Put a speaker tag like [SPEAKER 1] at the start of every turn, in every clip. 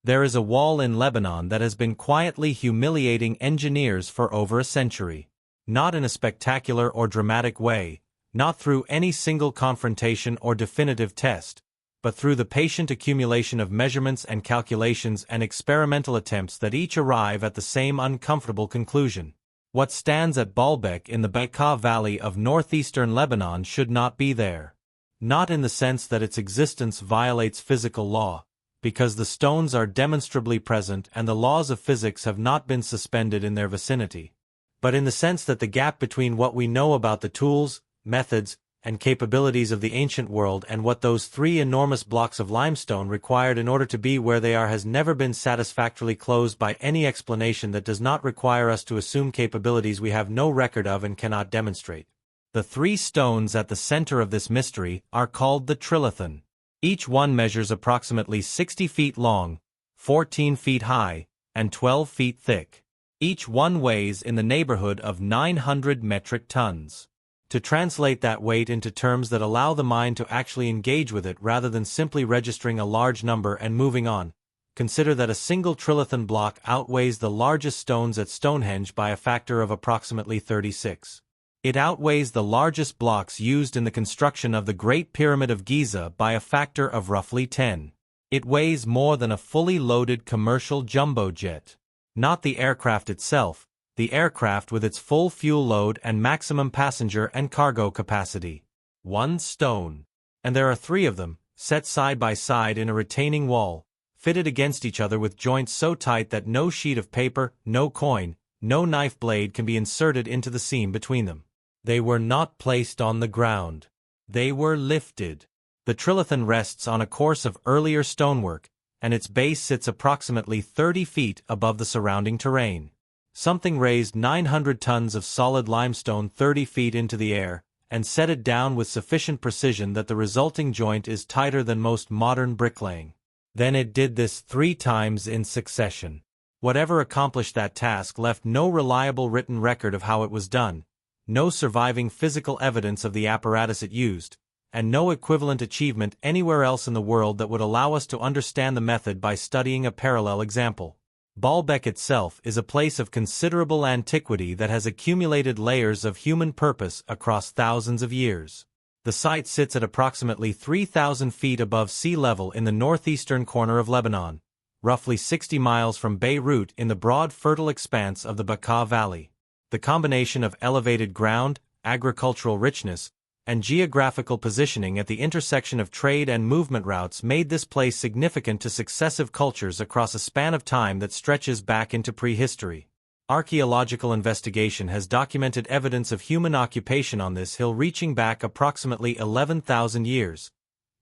[SPEAKER 1] There is a wall in Lebanon that has been quietly humiliating engineers for over a century. Not in a spectacular or dramatic way, not through any single confrontation or definitive test, but through the patient accumulation of measurements and calculations and experimental attempts that each arrive at the same uncomfortable conclusion. What stands at Baalbek in the Bekaa Valley of northeastern Lebanon should not be there. Not in the sense that its existence violates physical law, because the stones are demonstrably present and the laws of physics have not been suspended in their vicinity, but in the sense that the gap between what we know about the tools, methods, and capabilities of the ancient world and what those three enormous blocks of limestone required in order to be where they are has never been satisfactorily closed by any explanation that does not require us to assume capabilities we have no record of and cannot demonstrate. The three stones at the center of this mystery are called the trilithon. Each one measures approximately 60 feet long, 14 feet high, and 12 feet thick. Each one weighs in the neighborhood of 900 metric tons. To translate that weight into terms that allow the mind to actually engage with it rather than simply registering a large number and moving on, consider that a single trilithon block outweighs the largest stones at Stonehenge by a factor of approximately 36. It outweighs the largest blocks used in the construction of the Great Pyramid of Giza by a factor of roughly 10. It weighs more than a fully loaded commercial jumbo jet. Not the aircraft itself, the aircraft with its full fuel load and maximum passenger and cargo capacity. One stone. And there are three of them, set side by side in a retaining wall, fitted against each other with joints so tight that no sheet of paper, no coin, no knife blade can be inserted into the seam between them. They were not placed on the ground. They were lifted. The trilithon rests on a course of earlier stonework, and its base sits approximately 30 feet above the surrounding terrain. Something raised 900 tons of solid limestone 30 feet into the air, and set it down with sufficient precision that the resulting joint is tighter than most modern bricklaying. Then it did this 3 times in succession. Whatever accomplished that task left no reliable written record of how it was done, no surviving physical evidence of the apparatus it used, and no equivalent achievement anywhere else in the world that would allow us to understand the method by studying a parallel example. Baalbek itself is a place of considerable antiquity that has accumulated layers of human purpose across thousands of years. The site sits at approximately 3,000 feet above sea level in the northeastern corner of Lebanon, roughly 60 miles from Beirut in the broad fertile expanse of the Bekaa Valley. The combination of elevated ground, agricultural richness, and geographical positioning at the intersection of trade and movement routes made this place significant to successive cultures across a span of time that stretches back into prehistory. Archaeological investigation has documented evidence of human occupation on this hill reaching back approximately 11,000 years,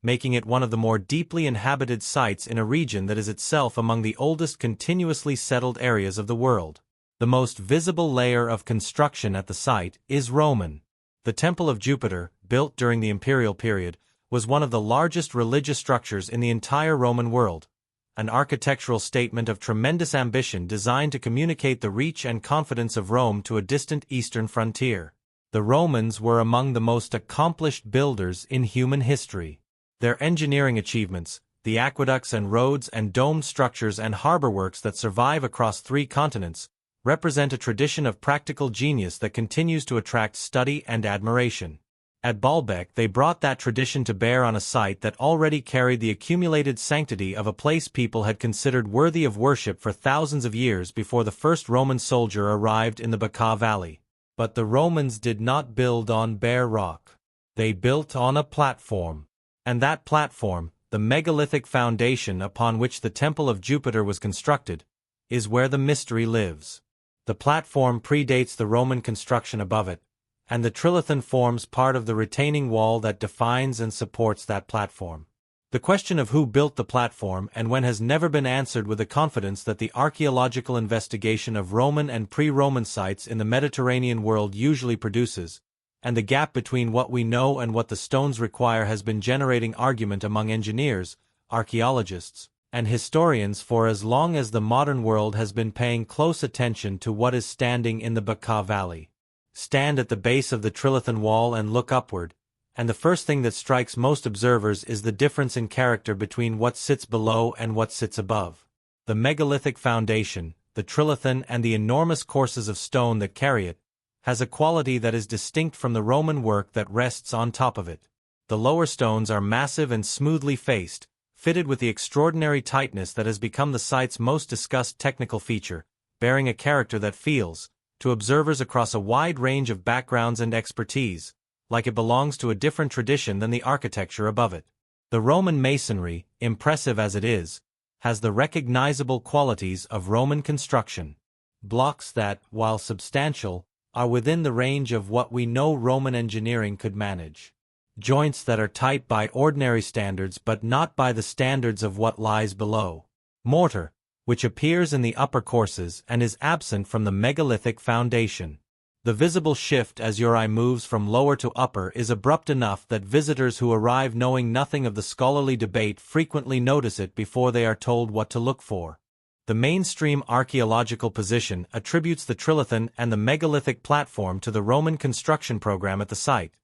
[SPEAKER 1] making it one of the more deeply inhabited sites in a region that is itself among the oldest continuously settled areas of the world. The most visible layer of construction at the site is Roman. The Temple of Jupiter, built during the imperial period, was one of the largest religious structures in the entire Roman world, an architectural statement of tremendous ambition designed to communicate the reach and confidence of Rome to a distant eastern frontier. The Romans were among the most accomplished builders in human history. Their engineering achievements, the aqueducts and roads and domed structures and harbor works that survive across 3 continents, represent a tradition of practical genius that continues to attract study and admiration. At Baalbek, they brought that tradition to bear on a site that already carried the accumulated sanctity of a place people had considered worthy of worship for thousands of years before the first Roman soldier arrived in the Bekaa Valley. But the Romans did not build on bare rock. They built on a platform. And that platform, the megalithic foundation upon which the Temple of Jupiter was constructed, is where the mystery lives. The platform predates the Roman construction above it, and the trilithon forms part of the retaining wall that defines and supports that platform. The question of who built the platform and when has never been answered with the confidence that the archaeological investigation of Roman and pre-Roman sites in the Mediterranean world usually produces, and the gap between what we know and what the stones require has been generating argument among engineers, archaeologists, and historians for as long as the modern world has been paying close attention to what is standing in the Bekaa Valley. Stand at the base of the trilithon wall and look upward, and the first thing that strikes most observers is the difference in character between what sits below and what sits above. The megalithic foundation, the trilithon and the enormous courses of stone that carry it, has a quality that is distinct from the Roman work that rests on top of it. The lower stones are massive and smoothly faced, fitted with the extraordinary tightness that has become the site's most discussed technical feature, bearing a character that feels, to observers across a wide range of backgrounds and expertise, like it belongs to a different tradition than the architecture above it. The Roman masonry, impressive as it is, has the recognizable qualities of Roman construction. Blocks that, while substantial, are within the range of what we know Roman engineering could manage. Joints that are tight by ordinary standards but not by the standards of what lies below. Mortar, which appears in the upper courses and is absent from the megalithic foundation. The visible shift as your eye moves from lower to upper is abrupt enough that visitors who arrive knowing nothing of the scholarly debate frequently notice it before they are told what to look for. The mainstream archaeological position attributes the trilithon and the megalithic platform to the Roman construction program at the site,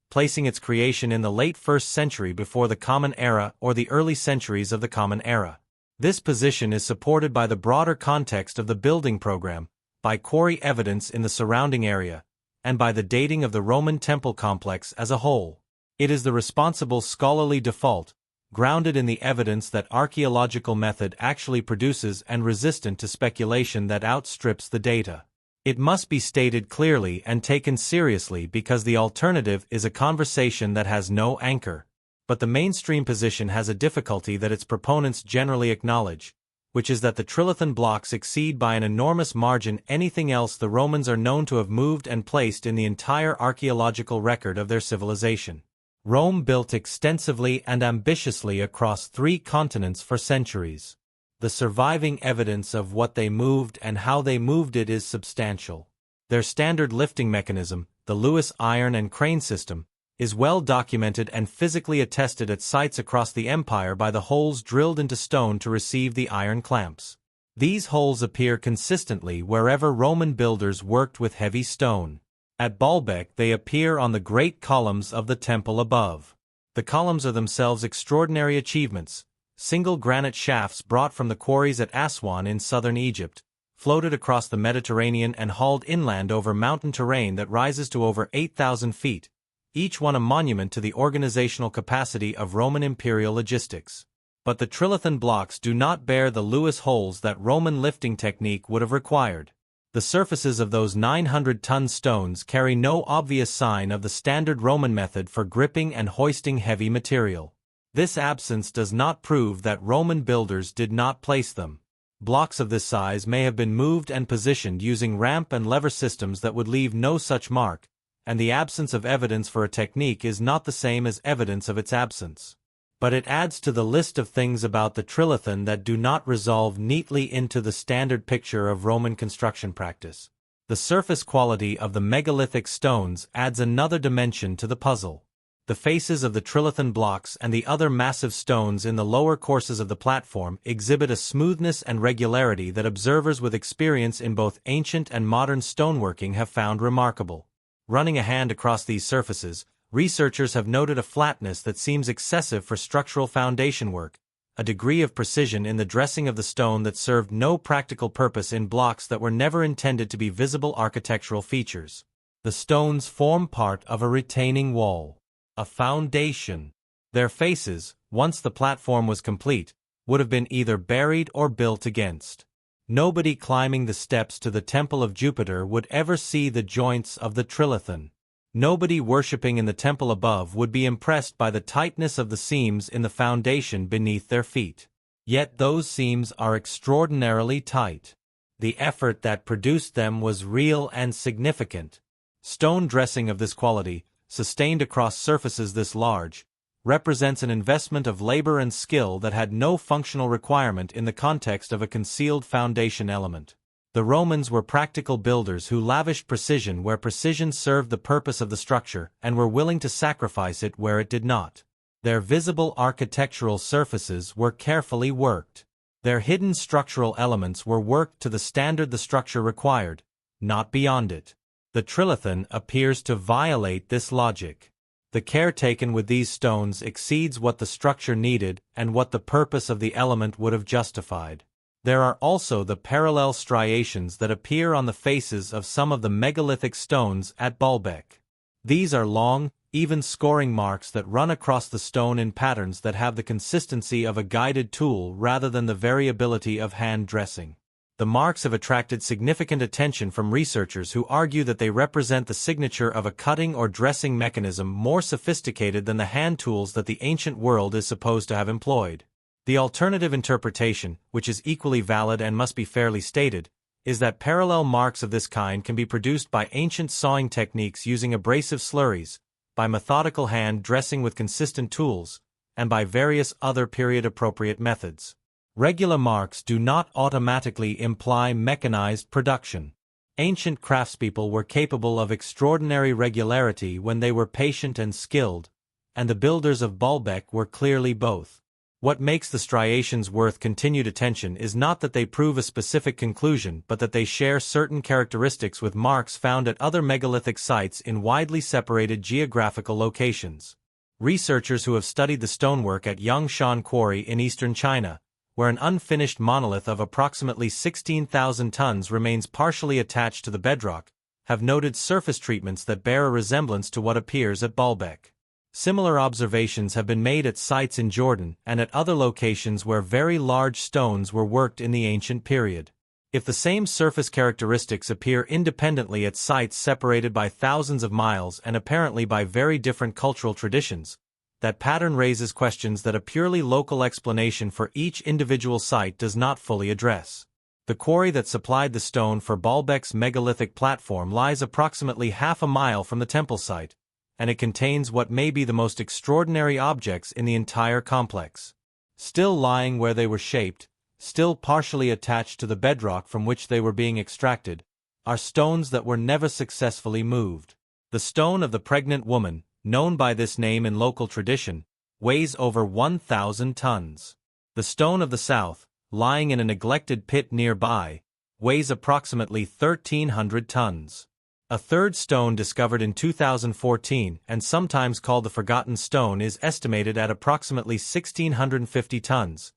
[SPEAKER 1] placing its creation in the late 1st century before the Common Era or the early centuries of the Common Era. This position is supported by the broader context of the building program, by quarry evidence in the surrounding area, and by the dating of the Roman temple complex as a whole. It is the responsible scholarly default, grounded in the evidence that archaeological method actually produces and resistant to speculation that outstrips the data. It must be stated clearly and taken seriously because the alternative is a conversation that has no anchor. But the mainstream position has a difficulty that its proponents generally acknowledge, which is that the trilithon blocks exceed by an enormous margin anything else the Romans are known to have moved and placed in the entire archaeological record of their civilization. Rome built extensively and ambitiously across 3 continents for centuries. The surviving evidence of what they moved and how they moved it is substantial. Their standard lifting mechanism, the Lewis iron and crane system, is well documented and physically attested at sites across the empire by the holes drilled into stone to receive the iron clamps. These holes appear consistently wherever Roman builders worked with heavy stone. At Baalbek they appear on the great columns of the temple above. The columns are themselves extraordinary achievements, single granite shafts brought from the quarries at Aswan in southern Egypt, floated across the Mediterranean and hauled inland over mountain terrain that rises to over 8,000 feet. Each one a monument to the organizational capacity of Roman imperial logistics. But the trilithon blocks do not bear the Lewis holes that Roman lifting technique would have required. The surfaces of those 900-ton stones carry no obvious sign of the standard Roman method for gripping and hoisting heavy material. This absence does not prove that Roman builders did not place them. Blocks of this size may have been moved and positioned using ramp and lever systems that would leave no such mark, and the absence of evidence for a technique is not the same as evidence of its absence. But it adds to the list of things about the trilithon that do not resolve neatly into the standard picture of Roman construction practice. The surface quality of the megalithic stones adds another dimension to the puzzle. The faces of the trilithon blocks and the other massive stones in the lower courses of the platform exhibit a smoothness and regularity that observers with experience in both ancient and modern stoneworking have found remarkable. Running a hand across these surfaces, researchers have noted a flatness that seems excessive for structural foundation work, a degree of precision in the dressing of the stone that served no practical purpose in blocks that were never intended to be visible architectural features. The stones form part of a retaining wall, a foundation. Their faces, once the platform was complete, would have been either buried or built against. Nobody climbing the steps to the Temple of Jupiter would ever see the joints of the trilithon. Nobody worshipping in the temple above would be impressed by the tightness of the seams in the foundation beneath their feet. Yet those seams are extraordinarily tight. The effort that produced them was real and significant. Stone dressing of this quality, sustained across surfaces this large, represents an investment of labor and skill that had no functional requirement in the context of a concealed foundation element. The Romans were practical builders who lavished precision where precision served the purpose of the structure and were willing to sacrifice it where it did not. Their visible architectural surfaces were carefully worked. Their hidden structural elements were worked to the standard the structure required, not beyond it. The trilithon appears to violate this logic. The care taken with these stones exceeds what the structure needed and what the purpose of the element would have justified. There are also the parallel striations that appear on the faces of some of the megalithic stones at Baalbek. These are long, even scoring marks that run across the stone in patterns that have the consistency of a guided tool rather than the variability of hand dressing. The marks have attracted significant attention from researchers who argue that they represent the signature of a cutting or dressing mechanism more sophisticated than the hand tools that the ancient world is supposed to have employed. The alternative interpretation, which is equally valid and must be fairly stated, is that parallel marks of this kind can be produced by ancient sawing techniques using abrasive slurries, by methodical hand dressing with consistent tools, and by various other period-appropriate methods. Regular marks do not automatically imply mechanized production. Ancient craftspeople were capable of extraordinary regularity when they were patient and skilled, and the builders of Baalbek were clearly both. What makes the striations worth continued attention is not that they prove a specific conclusion but that they share certain characteristics with marks found at other megalithic sites in widely separated geographical locations. Researchers who have studied the stonework at Yangshan Quarry in eastern China, where an unfinished monolith of approximately 16,000 tons remains partially attached to the bedrock, have noted surface treatments that bear a resemblance to what appears at Baalbek. Similar observations have been made at sites in Jordan and at other locations where very large stones were worked in the ancient period. If the same surface characteristics appear independently at sites separated by thousands of miles and apparently by very different cultural traditions, that pattern raises questions that a purely local explanation for each individual site does not fully address. The quarry that supplied the stone for Baalbek's megalithic platform lies approximately half a mile from the temple site, and it contains what may be the most extraordinary objects in the entire complex. Still lying where they were shaped, still partially attached to the bedrock from which they were being extracted, are stones that were never successfully moved. The stone of the pregnant woman, known by this name in local tradition, weighs over 1,000 tons. The stone of the south, lying in a neglected pit nearby, weighs approximately 1,300 tons. A third stone discovered in 2014 and sometimes called the Forgotten Stone is estimated at approximately 1,650 tons,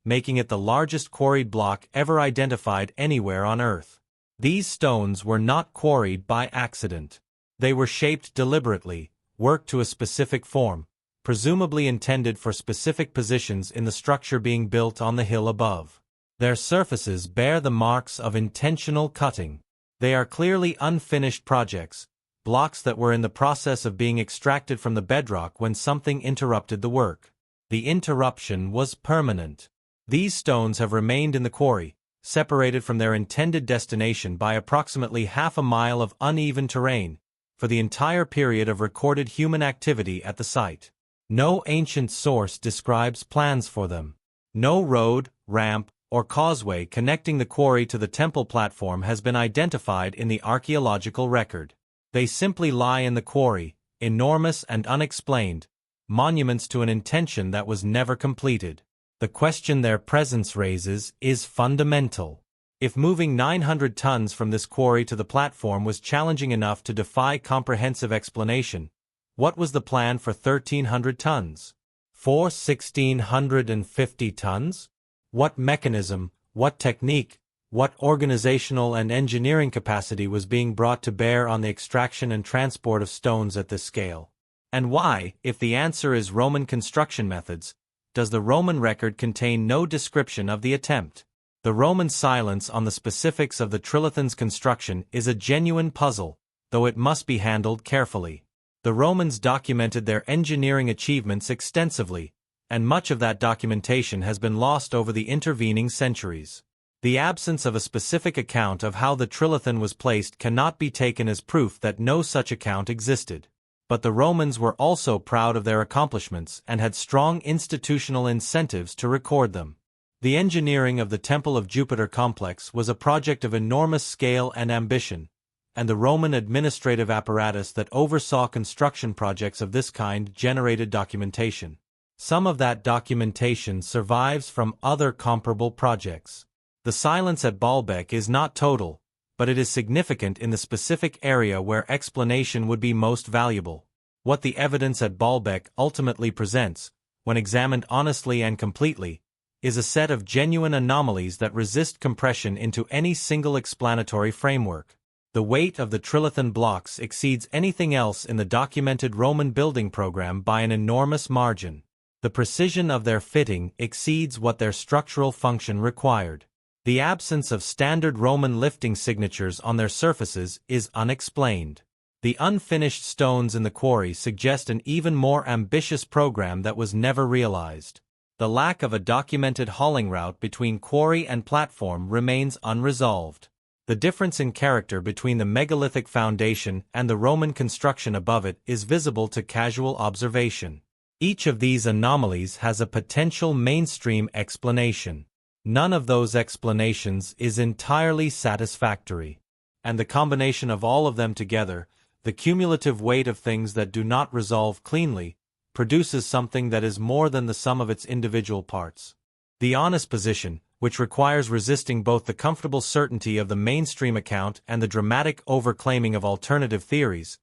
[SPEAKER 1] making it the largest quarried block ever identified anywhere on Earth. These stones were not quarried by accident. They were shaped deliberately, worked to a specific form, presumably intended for specific positions in the structure being built on the hill above. Their surfaces bear the marks of intentional cutting. They are clearly unfinished projects, blocks that were in the process of being extracted from the bedrock when something interrupted the work. The interruption was permanent. These stones have remained in the quarry, separated from their intended destination by approximately half a mile of uneven terrain, for the entire period of recorded human activity at the site. No ancient source describes plans for them. No road, ramp, or causeway connecting the quarry to the temple platform has been identified in the archaeological record. They simply lie in the quarry, enormous and unexplained, monuments to an intention that was never completed. The question their presence raises is fundamental. If moving 900 tons from this quarry to the platform was challenging enough to defy comprehensive explanation, what was the plan for 1,300 tons? For 1,650 tons? What mechanism, what technique, what organizational and engineering capacity was being brought to bear on the extraction and transport of stones at this scale? And why, if the answer is Roman construction methods, does the Roman record contain no description of the attempt? The Roman silence on the specifics of the trilithon's construction is a genuine puzzle, though it must be handled carefully. The Romans documented their engineering achievements extensively, and much of that documentation has been lost over the intervening centuries. The absence of a specific account of how the trilithon was placed cannot be taken as proof that no such account existed. But the Romans were also proud of their accomplishments and had strong institutional incentives to record them. The engineering of the Temple of Jupiter complex was a project of enormous scale and ambition, and the Roman administrative apparatus that oversaw construction projects of this kind generated documentation. Some of that documentation survives from other comparable projects. The silence at Baalbek is not total, but it is significant in the specific area where explanation would be most valuable. What the evidence at Baalbek ultimately presents, when examined honestly and completely, is a set of genuine anomalies that resist compression into any single explanatory framework. The weight of the trilithon blocks exceeds anything else in the documented Roman building program by an enormous margin. The precision of their fitting exceeds what their structural function required. The absence of standard Roman lifting signatures on their surfaces is unexplained. The unfinished stones in the quarry suggest an even more ambitious program that was never realized. The lack of a documented hauling route between quarry and platform remains unresolved. The difference in character between the megalithic foundation and the Roman construction above it is visible to casual observation. Each of these anomalies has a potential mainstream explanation. None of those explanations is entirely satisfactory. And the combination of all of them together, the cumulative weight of things that do not resolve cleanly, produces something that is more than the sum of its individual parts. The honest position, which requires resisting both the comfortable certainty of the mainstream account and the dramatic overclaiming of alternative theories,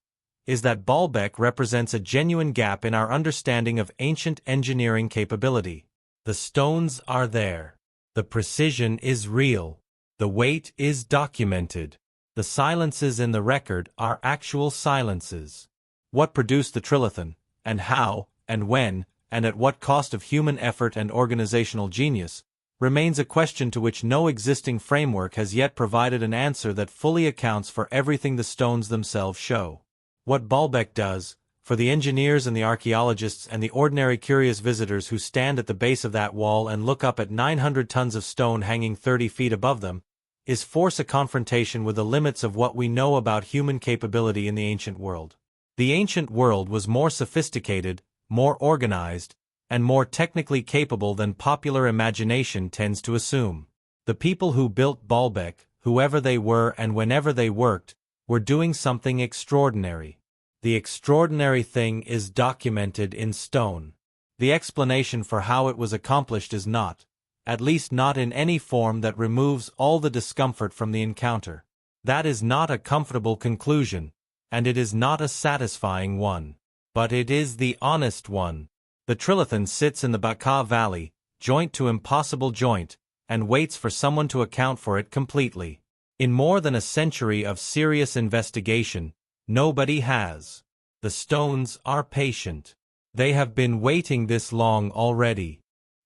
[SPEAKER 1] is that Baalbek represents a genuine gap in our understanding of ancient engineering capability. The stones are there. The precision is real. The weight is documented. The silences in the record are actual silences. What produced the trilithon, and how, and when, and at what cost of human effort and organizational genius, remains a question to which no existing framework has yet provided an answer that fully accounts for everything the stones themselves show. What Baalbek does, for the engineers and the archaeologists and the ordinary curious visitors who stand at the base of that wall and look up at 900 tons of stone hanging 30 feet above them, is force a confrontation with the limits of what we know about human capability in the ancient world. The ancient world was more sophisticated, more organized, and more technically capable than popular imagination tends to assume. The people who built Baalbek, whoever they were and whenever they worked, were doing something extraordinary. The extraordinary thing is documented in stone. The explanation for how it was accomplished is not, at least not in any form that removes all the discomfort from the encounter. That is not a comfortable conclusion, and it is not a satisfying one. But it is the honest one. The trilithon sits in the Baalbek Valley, joint to impossible joint, and waits for someone to account for it completely. In more than a century of serious investigation, nobody has. The stones are patient. They have been waiting this long already.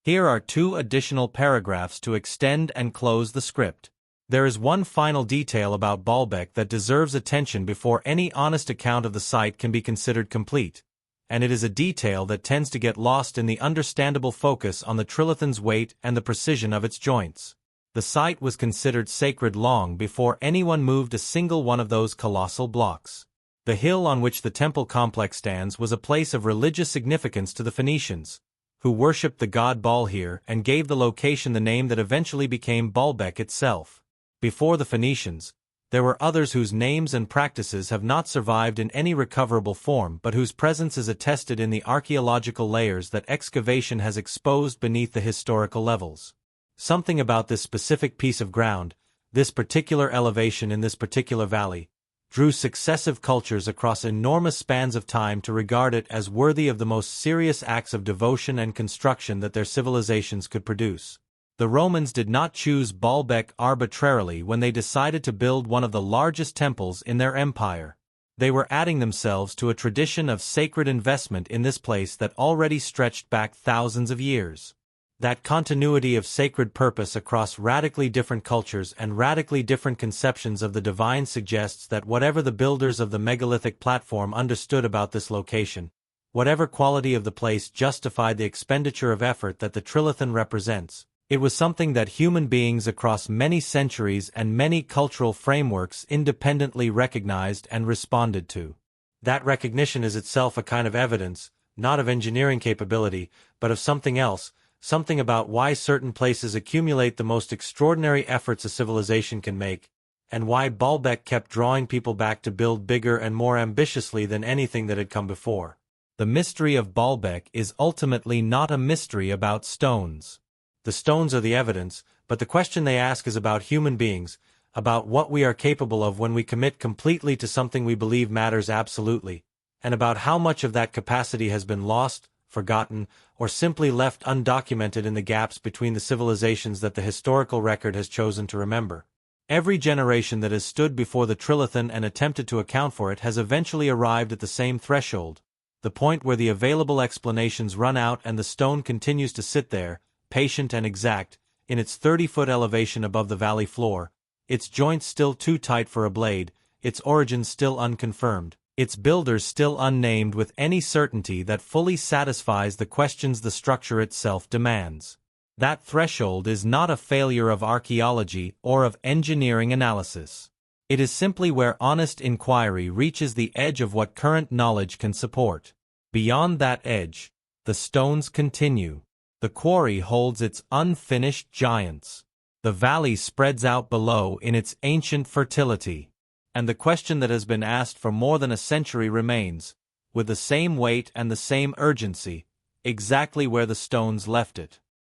[SPEAKER 1] Here are 2 additional paragraphs to extend and close the script. There is one final detail about Baalbek that deserves attention before any honest account of the site can be considered complete, and it is a detail that tends to get lost in the understandable focus on the trilithon's weight and the precision of its joints. The site was considered sacred long before anyone moved a single one of those colossal blocks. The hill on which the temple complex stands was a place of religious significance to the Phoenicians, who worshipped the god Baal here and gave the location the name that eventually became Baalbek itself. Before the Phoenicians, there were others whose names and practices have not survived in any recoverable form but whose presence is attested in the archaeological layers that excavation has exposed beneath the historical levels. Something about this specific piece of ground, this particular elevation in this particular valley, drew successive cultures across enormous spans of time to regard it as worthy of the most serious acts of devotion and construction that their civilizations could produce. The Romans did not choose Baalbek arbitrarily when they decided to build one of the largest temples in their empire. They were adding themselves to a tradition of sacred investment in this place that already stretched back thousands of years. That continuity of sacred purpose across radically different cultures and radically different conceptions of the divine suggests that whatever the builders of the megalithic platform understood about this location, whatever quality of the place justified the expenditure of effort that the trilithon represents, it was something that human beings across many centuries and many cultural frameworks independently recognized and responded to. That recognition is itself a kind of evidence, not of engineering capability, but of something else, something about why certain places accumulate the most extraordinary efforts a civilization can make, and why Baalbek kept drawing people back to build bigger and more ambitiously than anything that had come before. The mystery of Baalbek is ultimately not a mystery about stones. The stones are the evidence, but the question they ask is about human beings, about what we are capable of when we commit completely to something we believe matters absolutely, and about how much of that capacity has been lost, forgotten, or simply left undocumented in the gaps between the civilizations that the historical record has chosen to remember. Every generation that has stood before the trilithon and attempted to account for it has eventually arrived at the same threshold, the point where the available explanations run out and the stone continues to sit there, patient and exact, in its 30-foot elevation above the valley floor, its joints still too tight for a blade, its origins still unconfirmed, its builders still unnamed with any certainty that fully satisfies the questions the structure itself demands. That threshold is not a failure of archaeology or of engineering analysis. It is simply where honest inquiry reaches the edge of what current knowledge can support. Beyond that edge, the stones continue. The quarry holds its unfinished giants. The valley spreads out below in its ancient fertility. And the question that has been asked for more than a century remains, with the same weight and the same urgency, exactly where the stones left it.